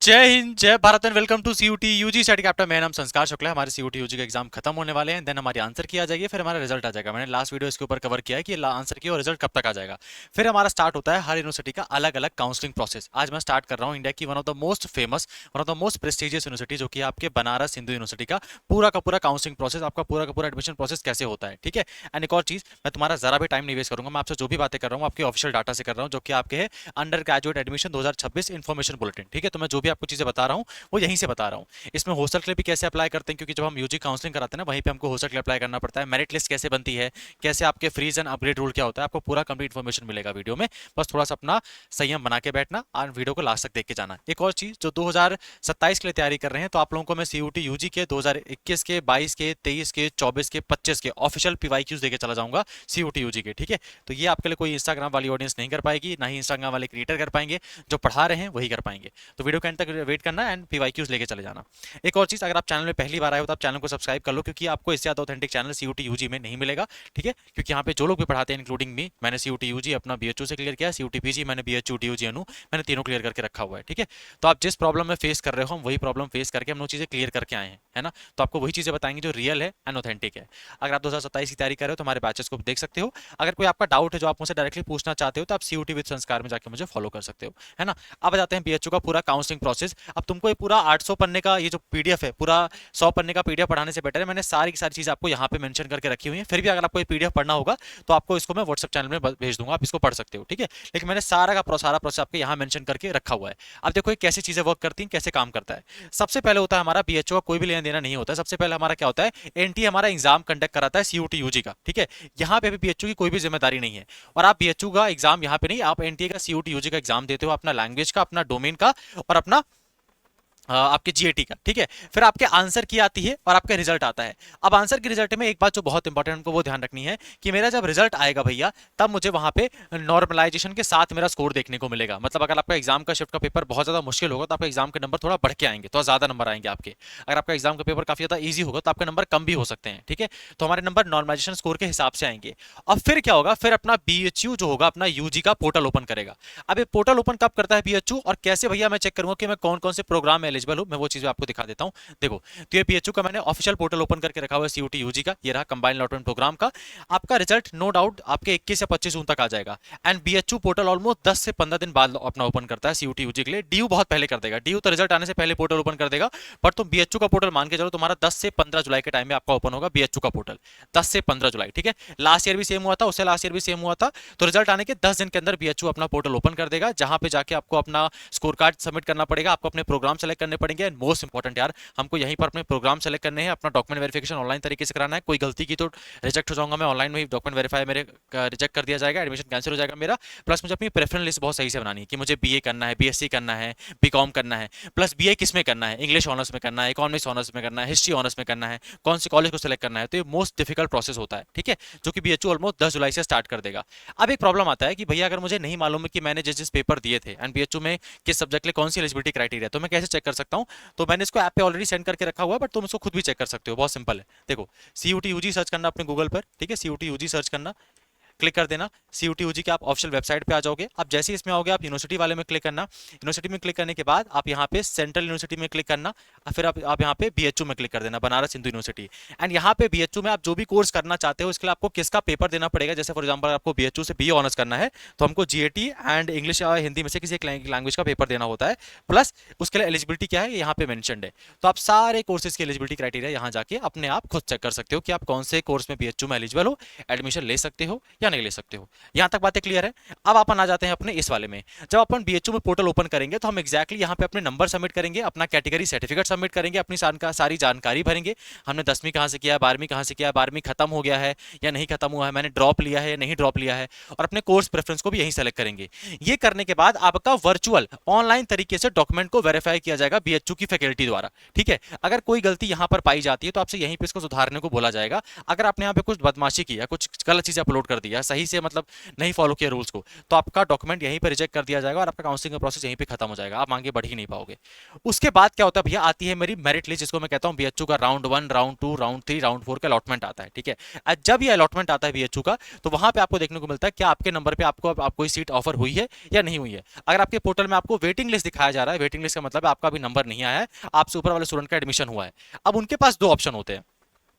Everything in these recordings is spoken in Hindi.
जय हिंद, जय Bharat and welcome to CUET UG study captain. मेरा नाम संस्कार शुक्ला है। हमारे सीयूटी यूजी का एग्जाम खत्म होने वाले हैं, देन हमारी आंसर की आ जाएगी, फिर हमारा रिजल्ट आ जाएगा। मैंने लास्ट वीडियो इसके ऊपर कवर किया है कि आंसर की और रिजल्ट कब तक आ जाएगा। फिर हमारा स्टार्ट होता है हर यूनिवर्सिटी का अलग अलग काउंसलिंग प्रोसेस। आज मैं स्टार्ट कर रहा हूँ इंडिया की one of the most famous, one of the most prestigious university, जो कि आपके बनारस हिंदू यूनिवर्सिटी का पूरा काउंसलिंग प्रोसेस, आपका पूरा का पूरा एडमिशन प्रोसेस कैसे होता है। ठीक है। एंड एक और चीज, मैं तुम्हारा जरा भी टाइम नहीं वेस्ट करूंगा। मैं आपसे जो भी बातें कर रहा हूँ आपके ऑफिशियल डाटा से कर रहा हूँ, जो कि आपके है under graduate admission 2026 information bulletin. ठीक है। तो मैं जो भी आपको चीजें बता रहा हूँ वो यहीं से बता रहा हूँ। इसमें हॉस्टल के लिए भी कैसे अप्लाई करते हैं, क्योंकि जब हम यूजी काउंसलिंग कराते हैं ना, वहीं पे हमको हॉस्टल के लिए अप्लाई करना पड़ता है। मेरिट लिस्ट कैसे बनती है, कैसे आपके फ्रीज एंड अपग्रेड रूल क्या होता है, आपको पूरा कंप्लीट इन्फॉर्मेशन मिलेगा वीडियो में। बस थोड़ा सा अपना संयम बना के बैठना और वीडियो को लास्ट तक देख के जाना। एक और चीज, जो 2027 के लिए तैयारी कर रहे हैं, तो आप लोगों को मैं सीयूटी यूजी के 2021 के, 22 के, 23 के, 24 के, 25 के ऑफिशियल पीवाईक्यूज देके चला जाऊंगा सीयूटी यूजी के। ठीक है। तो ये आपके लिए कोई इंस्टाग्राम वाली ऑडियंस नहीं कर पाएगी, ना ही इंस्टाग्राम वाले क्रिएटर कर पाएंगे। जो पढ़ा रहे हैं वही कर पाएंगे। तो वीडियो के एंड तक वेट करना एंड पीवाईक्यूज लेके चले जाना। एक और चीज, अगर आप चैनल में पहली बार आए हो तो आप चैनल को सब्सक्राइब कर लो, क्योंकि आपको इससे ज्यादा ऑथेंटिक चैनल सीयूटी यूजी में नहीं मिलेगा। ठीक है। क्योंकि यहाँ पे जो लोग भी पढ़ाते हैं इंक्लूडिंग मी, मैंने सीयूटी यूजी अपना बीएचयू से क्लियर किया, सीयूटी पीजी मैंने बीएचयू टीयूजी अनु, मैंने तीनों क्लियर करके रखा हुआ है। ठीक है। तो आप जिस प्रॉब्लम में फेस कर रहे हो, हम वही प्रॉब्लम फेस करके हम वो चीजें क्लियर करके आए हैं, है ना। तो आपको वही चीजें बताएंगे जो रियल है एंड ऑथेंटिक है। अगर आप 2027 की तैयारी कर रहे हो तो हमारे बैचेस को देख सकते हो। अगर कोई आपका डाउट है जो आप मुझसे डायरेक्टली पूछना चाहते हो, तो आप सीयूटी विद संस्कार में जाकर मुझे फॉलो कर सकते हो, है ना। अब आ जाते हैं बीएचयू का पूरा काउंसलिंग प्रोसेस। अब तुमको ये पूरा 800 पन्ने का ये जो पीडीएफ है, पूरा 100 पन्ने का पीडीएफ पढ़ाने से बेटर है मैंने सारी की सारी चीजें आपको यहाँ पे मेंशन करके रखी हुई है। फिर भी अगर आपको ये पीडीएफ पढ़ना होगा तो आपको इसको मैं व्हाट्सएप चैनल में भेज दूंगा, आप इसको पढ़ सकते हो। ठीक है। लेकिन मैंने सारा प्रोसेस आपके यहाँ मेंशन करके रखा हुआ है। अब देखो ये कैसे चीजें वर्क करती हैं, कैसे काम करता है। सबसे पहले होता है हमारा बीएचओ का कोई भी लेना देना नहीं होता है। सबसे पहले हमारा क्या होता है, एनटी हमारा एग्जाम कंडक्ट कराता है सीयूटी यूजी का। ठीक है। यहाँ पे भी बीएचओ की कोई भी जिम्मेदारी नहीं है। और आप बीएचओ का एग्जाम यहाँ पे नहीं, आप एनटीए का सीयूटी यूजी का एग्जाम देते हो, अपना लैंग्वेज का, अपना डोमेन का और अपना आपके जीएटी का। ठीक है। फिर आपके आंसर की आती है और आपका रिजल्ट आता है। अब आंसर की रिजल्ट में एक बात जो बहुत इंपॉर्टेंट हमको वो ध्यान रखनी है कि मेरा जब रिजल्ट आएगा भैया, तब मुझे वहां पे नॉर्मलाइजेशन के साथ मेरा स्कोर देखने को मिलेगा। मतलब अगर आपका एग्जाम का शिफ्ट का पेपर बहुत ज्यादा मुश्किल होगा तो आपका एग्जाम के नंबर थोड़ा बढ़ के आएंगे, तो ज्यादा नंबर आएंगे आपके। अगर आपका एग्जाम का पेपर काफी ज्यादा ईजी होगा तो आपके नंबर कम भी हो सकते हैं। ठीक है। तो हमारे नंबर नॉर्मलाइजेशन स्कोर के हिसाब से आएंगे। अब फिर क्या होगा, फिर अपना बीएचयू जो होगा अपना यूजी का पोर्टल ओपन करेगा। अब ये पोर्टल ओपन कब करता है बीएचयू, और कैसे भैया मैं चेक करूंगा कि मैं कौन कौन से प्रोग्राम में एलिजिबल हूं, मैं वो चीज आपको दिखा देता हूं। देखो, तो ये बीएचयू का मैंने ऑफिशियल पोर्टल ओपन करके रखा हुआ है सीयूटी यूजी का। ये रहा कंबाइंड अलॉटमेंट प्रोग्राम का। आपका रिजल्ट नो डाउट आपके 21 से 25 जून तक आ जाएगा। एंड बीएचयू पोर्टल ऑलमोस्ट 10 से 15 दिन बाद अपना ओपन करता है सीयूटी यूजी के लिए। डीयू बहुत पहले कर देगा, डीयू तो रिजल्ट आने से पहले पोर्टल ओपन कर देगा। बट तुम बीएचयू का पोर्टल मान के चलो, तुम्हारा 10 से 15 जुलाई के टाइम में आपका ओपन होगा बीएचयू का पोर्टल। 10 से 15 जुलाई। ठीक है। लास्ट ईयर भी सेम हुआ था, उससे लास्ट ईयर भी सेम हुआ था। तो रिजल्ट आने के 10 दिन के अंदर बीएचयू अपना पोर्टल ओपन कर देगा, जहां पे जाके आपको अपना स्कोर कार्ड सबमिट करना पड़ेगा, आपको अपने प्रोग्राम सेलेक्ट करने पड़ेंगे। एंड मोस्ट इंपॉर्टेंट यार, हमको यहीं पर अपने प्रोग्राम सेलेक्ट करने हैं, अपना डॉक्यूमेंट वेरिफिकेशन ऑनलाइन तरीके से कराना है। कोई गलती की तो रिजेक्ट हो जाऊंगा मैं, ऑनलाइन में ही डॉक्यूमेंट वेरीफाई मेरे रिजेक्ट कर दिया जाएगा, एडमिशन कैंसिल हो जाएगा मेरा। प्लस मुझे अपनी प्रेफरेंस लिस्ट बहुत सही से बनानी है कि मुझे बीए करना है, बीएससी करना है, बीकॉम करना है। प्लस बीए किस में करना है, इंग्लिश ऑनर्स में करना है, इकोनॉमिक्स ऑनर्स में करना है, हिस्ट्री ऑनर्स में करना है, कौन से कॉलेज को सिलेक्ट करना है। तो ये मोस्ट डिफिकल्ट प्रोसेस होता है। ठीक है। जो कि बीएचयू ऑलमोस्ट 10 जुलाई से स्टार्ट कर देगा। अब एक प्रॉब्लम आता है कि भैया अगर मुझे नहीं मालूम है कि मैंने जिस जिस पेपर दिए थे एंड बीएचयू में किस सब्जेक्ट के लिए कौन सी एलिजिबिलिटी क्राइटेरिया, तो मैं कैसे चेक कर सकता हूं। तो मैंने इसको ऐप पे ऑलरेडी सेंड करके रखा हुआ है, बट तुम इसको खुद भी चेक कर सकते हो, बहुत सिंपल है। देखो, सीयूटी यूजी सर्च करना अपने गूगल पर। ठीक है। सीयूटी यूजी सर्च करना, क्लिक कर देना। सीयूटी यूजी के आप ऑफिशियल वेबसाइट पे आ जाओगे। अब जैसे ही इसमें आओगे आप यूनिवर्सिटी वाले में क्लिक करना। यूनिवर्सिटी में क्लिक करने के बाद आप यहाँ पे सेंट्रल यूनिवर्सिटी में क्लिक करना, और फिर आप यहाँ पे बीएचयू में क्लिक कर देना, बनारस हिंदू यूनिवर्सिटी। एंड यहाँ पे बीएचयू में आप जो भी कोर्स करना चाहते हो इसके लिए आपको किसका पेपर देना पड़ेगा। जैसे फॉर एग्जाम्पल आपको बीएचयू से बीए ऑनर्स करना है तो हमको जीएटी एंड इंग्लिश या हिंदी में से किसी एक लैंग्वेज का पेपर देना होता है। प्लस उसके लिए एलिजिबिलिटी क्या है यहाँ पे मेंशन्ड है। तो आप सारे कोर्सेज की एलिजिबिलिटी क्राइटेरिया यहाँ जाके अपने आप खुद चेक कर सकते हो कि आप कौन से कोर्स में बीएचयू में एलिजिबल हो, एडमिशन ले सकते हो या नहीं ले सकते हो। यहां तक बातें क्लियर है। अब अपन आ जाते हैं अपने इस वाले में। जब अपन बीएचयू में पोर्टल ओपन करेंगे तो हम एक्जैक्टली यहां पे अपने नंबर सबमिट करेंगे, अपना कैटेगरी सर्टिफिकेट सबमिट करेंगे, अपनी सारी जानकारी भरेंगे। हमने 10वीं कहां से किया है, 12वीं कहां से किया है, 12वीं खत्म हो गया है या नहीं खत्म हुआ है, मैंने ड्रॉप लिया है या नहीं ड्रॉप लिया है, और अपने कोर्स प्रेफरेंस को भी यहीं सेलेक्ट करेंगे। ये करने के बाद आपका वर्चुअल ऑनलाइन तरीके से डॉक्यूमेंट को वेरीफाई किया जाएगा बीएचयू की फैकल्टी द्वारा। ठीक है। अगर कोई गलती यहां पर पाई जाती है तो आपसे यहीं पे इसको सुधारने को बोला जाएगा। अगर आपने यहां पे कुछ बदमाशी की या कुछ गलत चीजें अपलोड कर दी भैया, सही से मतलब नहीं फॉलो किया रूल्स को, तो आपका डॉक्यूमेंट यहीं पे रिजेक्ट कर दिया जाएगा और आपका काउंसलिंग का प्रोसेस यहीं पे खत्म हो जाएगा, आप आगे बढ़ ही नहीं पाओगे। उसके बाद क्या होता है भैया, आती है मेरी मेरिट लिस्ट, जिसको मैं कहता हूँ बीएचयू का राउंड 1, राउंड 2, राउंड 3, राउंड 4 का अलॉटमेंट आता है, ठीक है। जब ये अलॉटमेंट आता है बीएचयू का, तो वहां पे आपको देखने को मिलता है क्या आपके नंबर पे आपको कोई सीट ऑफर हुई है या नहीं हुई है। अगर आपके पोर्टल में आपको वेटिंग लिस्ट दिखाया जा रहा है, वेटिंग लिस्ट का मतलब है आपका अभी नंबर नहीं आया है, आपसे ऊपर वाले स्टूडेंट का एडमिशन हुआ है। अब उनके पास दो ऑप्शन होते हैं,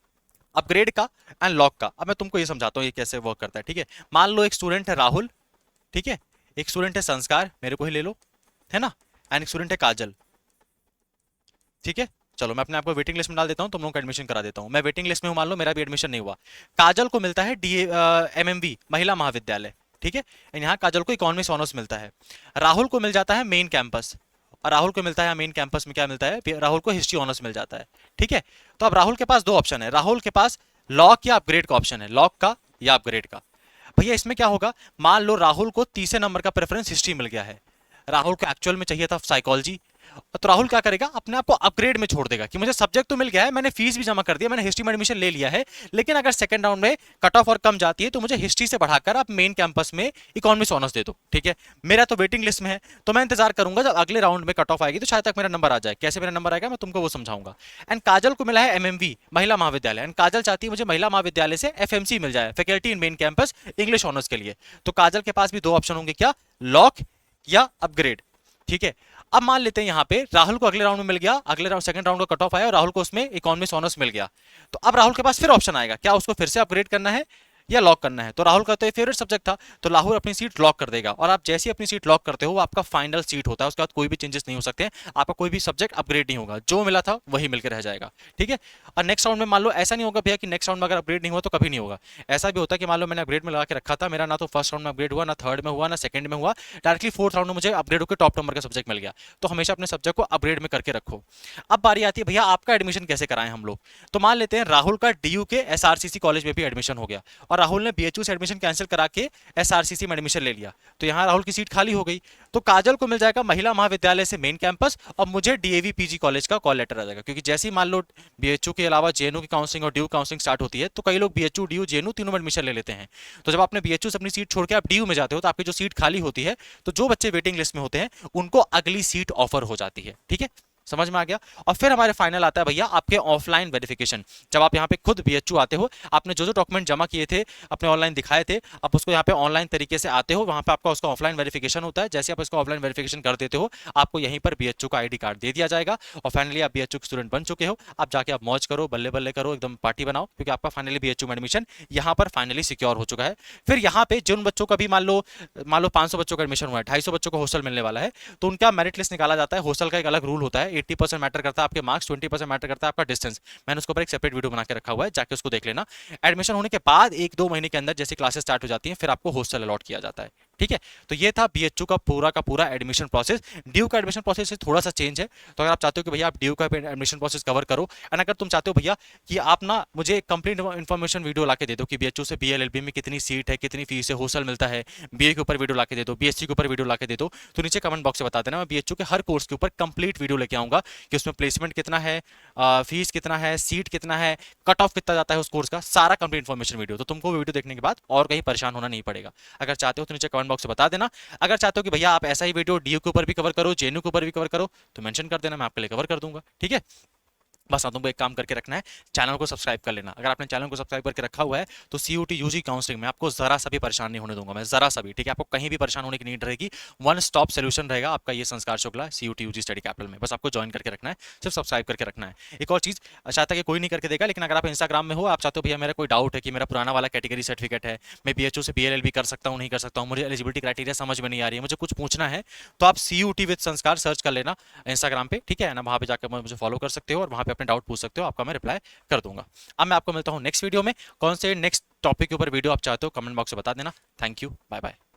अपग्रेड का एंड लॉक का। अब मैं तुमको ये समझाता हूँ ये कैसे वर्क करता है, ठीक है। मान लो एक स्टूडेंट है राहुल, ठीक है, एक स्टूडेंट है संस्कार, मेरे को ही ले लो, है ना, एंड एक स्टूडेंट है काजल, ठीक है। चलो मैं अपने आपको वेटिंग लिस्ट में डाल देता हूँ, तुम लोगों का एडमिशन करा देता हूँ। मैं वेटिंग लिस्ट में हूँ, मान लो मेरा भी एडमिशन नहीं हुआ। काजल को मिलता है एमएमवी महिला महाविद्यालय, ठीक है, यहाँ काजल को इकोनॉमिक्स ऑनर्स मिलता है। राहुल को मिल जाता है मेन कैंपस, और राहुल को मिलता है मेन कैंपस में क्या मिलता है, राहुल को हिस्ट्री ऑनर्स मिल जाता है, ठीक है। तो अब राहुल के पास दो ऑप्शन है, राहुल के पास लॉक या अपग्रेड का ऑप्शन है, लॉक का या अपग्रेड का। भैया इसमें क्या होगा, मान लो राहुल को तीसरे नंबर का प्रेफरेंस हिस्ट्री मिल गया है, राहुल को एक्चुअल में चाहिए था साइकोलॉजी, तो राहुल क्या करेगा, अपने आप को अपग्रेड में छोड़ देगा कि मुझे सब्जेक्ट तो मिल गया है, मैंने फीस भी जमा कर दिया, मैंने हिस्ट्री में एडमिशन ले लिया है, लेकिन अगर सेकंड राउंड में कट ऑफ और कम जाती है तो मुझे हिस्ट्री से बढ़ाकर आप मेन कैंपस में इकोनॉमिक्स ऑनर्स दे दो, ठीक है। मेरा तो वेटिंग लिस्ट में है, तो मैं इंतजार करूंगा जब अगले राउंड में कट ऑफ आएगी तो शायद तक मेरा नंबर आ जाए। कैसे मेरा नंबर आएगा मैं तुमको वो समझाऊंगा। एंड काजल को मिला है एमएमवी महिला महाविद्यालय, एंड काजल चाहती है मुझे महिला महाविद्यालय से एफएमसी मिल जाए, faculty in main campus English honours के लिए। तो काजल के पास भी दो ऑप्शन होंगे, क्या, लॉक या अपग्रेड, ठीक है। अब मान लेते हैं यहाँ पे राहुल को अगले राउंड में मिल गया, अगले राउंड सेकंड राउंड का कट ऑफ आया और राहुल को उसमें इकोनॉमिक्स ऑनर्स मिल गया। तो अब राहुल के पास फिर ऑप्शन आएगा, क्या उसको फिर से अपग्रेड करना है या लॉक करना है। तो राहुल का तो ये फेवरेट सब्जेक्ट था, तो राहुल अपनी सीट लॉक कर देगा, और आप जैसे ही अपनी सीट लॉक करते हो वो आपका फाइनल सीट होता है, उसके बाद कोई भी चेंजेस नहीं हो सकते हैं, आपका कोई भी सब्जेक्ट अपग्रेड नहीं होगा, जो मिला था वही मिलकर रह जाएगा, ठीक है। और नेक्स्ट राउंड में मान लो ऐसा नहीं होगा भैया कि नेक्स्ट राउंड में अगर अपग्रेड नहीं हुआ तो कभी नहीं होगा। ऐसा भी होता है कि मान लो मैंने अपग्रेड में लगा के रखा था, मेरा ना तो फर्स्ट राउंड में अपग्रेड हुआ, ना थर्ड में हुआ, ना सेकंड में हुआ, डायरेक्टली फोर्थ राउंड में मुझे अपग्रेड होकर टॉप नंबर का सब्जेक्ट मिल गया। तो हमेशा अपने सब्जेक्ट को अपग्रेड में करके रखो। अब बारी आती है भैया आपका एडमिशन कैसे कराएं हम लोग। तो मान लेते हैं राहुल का डीयू के एसआरसीसी कॉलेज में भी एडमिशन हो गया, और राहुल ने बीएचयू से एडमिशन कैंसिल करा के एसआरसीसी में एडमिशन ले लिया, तो यहां राहुल की सीट खाली हो गई। तो काजल को मिल जाएगा महिला महाविद्यालय से मेन कैंपस, और मुझे डीएवी पीजी कॉलेज का कॉल लेटर आ जाएगा, क्योंकि जैसे ही मान लो बीएचयू के अलावा जेएनयू की काउंसलिंग और डीयू काउंसलिंग स्टार्ट होती है, तो कई लोग बीएचयू डीयू जेएनयू तीनों में एडमिशन ले लेते हैं। तो जब आपने बीएचयू से अपनी सीट छोड़ के आप डीयू में जाते हो तो आपकी जो सीट खाली होती है, तो जो बच्चे वेटिंग लिस्ट में होते हैं उनको अगली सीट ऑफर हो जाती है, ठीक है, समझ में आ गया। और फिर हमारे फाइनल आता है भैया आपके ऑफलाइन वेरिफिकेशन। जब आप यहाँ पे खुद बीएचयू आते हो, आपने जो जो डॉक्यूमेंट जमा किए थे, अपने ऑनलाइन दिखाए थे, आप उसको यहाँ पे ऑनलाइन तरीके से आते हो, वहाँ पे आपका उसका ऑफलाइन वेरिफिकेशन होता है। जैसे आप इसको ऑफलाइन वेरिफिकेशन कर देते हो, आपको यहीं पर बीएचयू का आईडी कार्ड दे दिया जाएगा, और फाइनली आप बीएचयू के स्टूडेंट बन चुके हो। आप जाके आप मौज करो, बल्ले बल्ले करो, एकदम पार्टी बनाओ, क्योंकि आपका फाइनली बीएचयू में एडमिशन यहाँ पर फाइनली सिक्योर हो चुका है। फिर यहाँ पे जिन बच्चों का भी मान लो 500 बच्चों का एडमिशन हुआ है, 250 बच्चों को हॉस्टल मिलने वाला है, तो उनका मेरिट लिस्ट निकाला जाता है। हॉस्टल का एक अलग रूल होता है, 80% मैटर करता है आपके मार्क्स, 20% मैटर करता है आपका डिस्टेंस। मैंने उसके ऊपर एक सेपरेट वीडियो बना के रखा हुआ है, जाके उसको देख लेना। एडमिशन होने के बाद 1-2 महीने के अंदर जैसे क्लासेस स्टार्ट हो जाती हैं, फिर आपको हॉस्टल अलॉट किया जाता है, ठीक है। तो ये था बीएचयू का पूरा एडमिशन प्रोसेस। ड्यू का एडमिशन प्रोसेस से थोड़ा सा चेंज है, तो अगर आप चाहते हो कि भैया आप ड्यू का एडमिशन प्रोसेस कवर करो, एंड अगर तुम चाहते हो भैया कि आप ना मुझे कंप्लीट इन्फॉर्मेशन वीडियो ला के दे दो कि बीएचयू से बीएलएलबी में कितनी सीट है, कितनी फीस है, हॉस्टल मिलता है, बीए के ऊपर वीडियो ला के दे दो, बीएससी के ऊपर वीडियो ला के दे दो, तो नीचे कमेंट बॉक्स में बता देना। मैं बीएचयू के हर कोर्स के ऊपर कंप्लीट वीडियो लेके आऊंगा कि उसमें प्लेसमेंट कितना है, फीस कितना है, सीट कितना है, कट ऑफ कितना जाता है उस कोर्स का, सारा कंप्लीट इन्फॉर्मेशन वीडियो। तो तुमको वीडियो देखने के बाद और कहीं परेशान होना नहीं पड़ेगा। अगर चाहते हो तो नीचे कमेंट बॉक्स में बता देना। अगर चाहते हो कि भैया आप ऐसा ही वीडियो डीयू के ऊपर भी कवर करो, जेएनयू के ऊपर भी कवर करो, तो मेंशन कर देना, मैं आपके लिए कवर कर दूंगा, ठीक है। बस तुमको एक काम करके रखना है, चैनल को सब्सक्राइब कर लेना। अगर आपने चैनल को सब्सक्राइब करके रखा हुआ है तो सीयूटी यूजी काउंसलिंग में आपको जरा सा भी परेशान नहीं होने दूंगा मैं, जरा सा भी, ठीक है। आपको कहीं भी परेशान होने की नीड रहेगी, वन स्टॉप सोल्यूशन रहेगा आपका ये Sanskar Shukla CUET UG study capital में। बस आपको ज्वाइन करके रखना है, सिर्फ सब्सक्राइब करके रखना है। एक और चीज, चाहता कि कोई नहीं करके देगा, लेकिन अगर आप इंस्टाग्राम में हो, आप चाहते हो भैया मेरा कोई डाउट है कि मेरा पुराना वाला कैटेगरी सर्टिफिकेट है, मैं बीएचयू से बीएलएलबी कर सकता हूँ नहीं कर सकता हूँ, मुझे एलिजिबिलिटी क्राइटेरिया समझ में नहीं आ रही है, मुझे कुछ पूछना है, तो आप सीयूटी विद संस्कार सर्च कर लेना इंस्टाग्राम पे, ठीक है ना। वहाँ पे जाकर मुझे फॉलो कर सकते हो और वहाँ पे अपने डाउट पूछ सकते हो, आपका मैं रिप्लाई कर दूंगा। अब मैं आपको मिलता हूं नेक्स्ट वीडियो में। कौन से नेक्स्ट टॉपिक के ऊपर वीडियो आप चाहते हो कमेंट बॉक्स में बता देना। Thank you, bye bye.